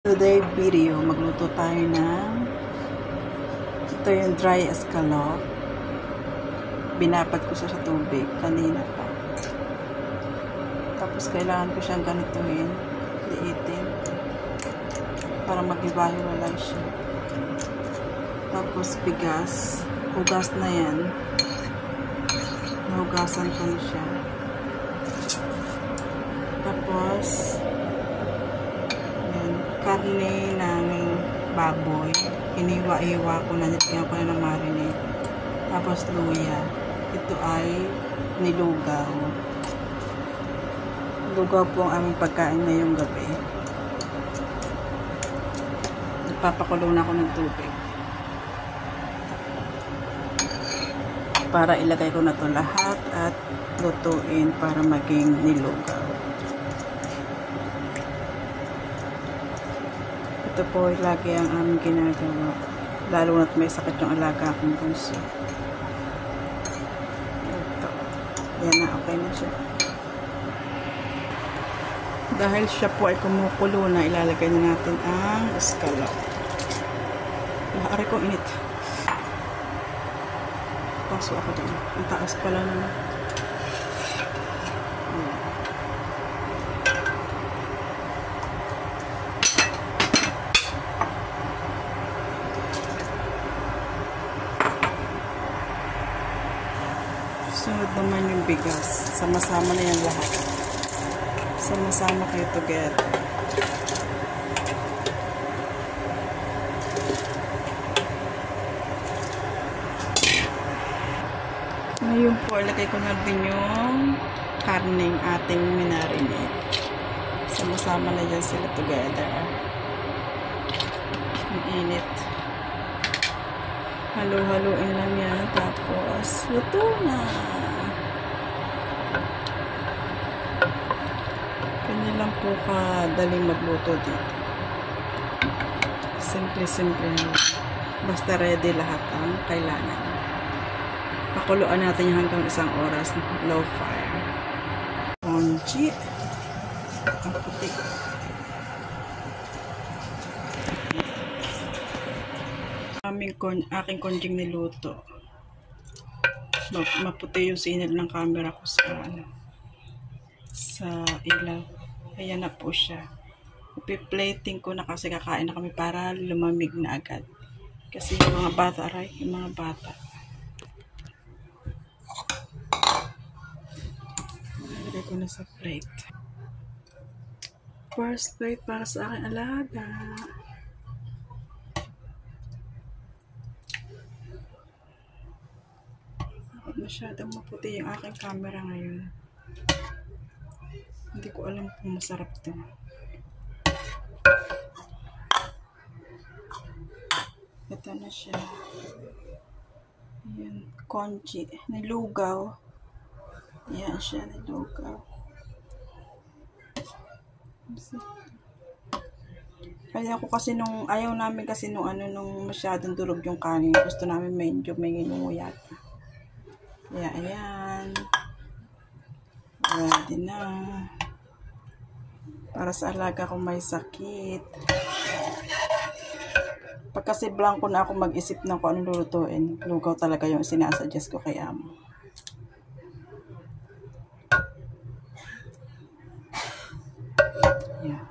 Today video, magluto tayo ng ito yung dry escalope. Binabad ko siya sa tubig kanina pa. Tapos kailangan ko siyang ganituhin, liitin para mag-evaluate siya. Tapos bigas, hugas na yan. Nahugasan ko na siya. Tapos karne ng baboy, iniwa-iwa ko na, nilagyan ko na ng marinade. Tapos luya, ito ay nilugaw. Lugaw po ang aming pagkain ngayong gabi. Nagpapakulo na ako ng tubig para ilagay ko na ito lahat at lutuin para maging nilugaw. Ito po lagi ang aming ginagawa, lalo na't may sakit yung alaga akong bunso. Ito. Yan na, okay na siya. Dahil siya po ay kumukulo na, ilalagay na natin ang escalope. Aray ko, init. Paso ako dyan. Ang taas pala naman. Sunod naman yung bigas. Sama-sama na yan lahat. Sama-sama kayo together. Ngayon po, ilagay ko na din yung karneng ating minarinate. Sama-sama na yan sila together. Ang init. Halo-haloin lang yan. Tapos, luto na. Ganyan lang po kadaling magluto dito. Simple-simple. Basta ready lahat ang kailangan. Pakuluan natin yung hanggang 1 oras. Low fire. Congee. Ang puti. Aking konjing niluto. Maputi yung sinil ng camera ko sa ilaw. Ayan na po siya. Ipi-plating ko na kasi kakain na kami para lumamig na agad. Kasi yung mga bata, yung mga bata. Ilagay ko na sa plate. First plate para sa aking alaga. Masyadong maputi yung aking camera ngayon. Hindi ko alam kung masarap ito. Ito na siya. Ayan, congee. Nilugaw. Ayan siya, nilugaw. Kaya ako kasi ayaw namin kasi nung masyadong durog yung kanin. Gusto namin medyo may nginunguyat. Kaya ayan. Ready na. Para sa alaga kung may sakit. Pag kasi blanco na ako mag-isip ng kung anong lulutuin, lugaw talaga yung sinasuggest ko kay amo. Yeah.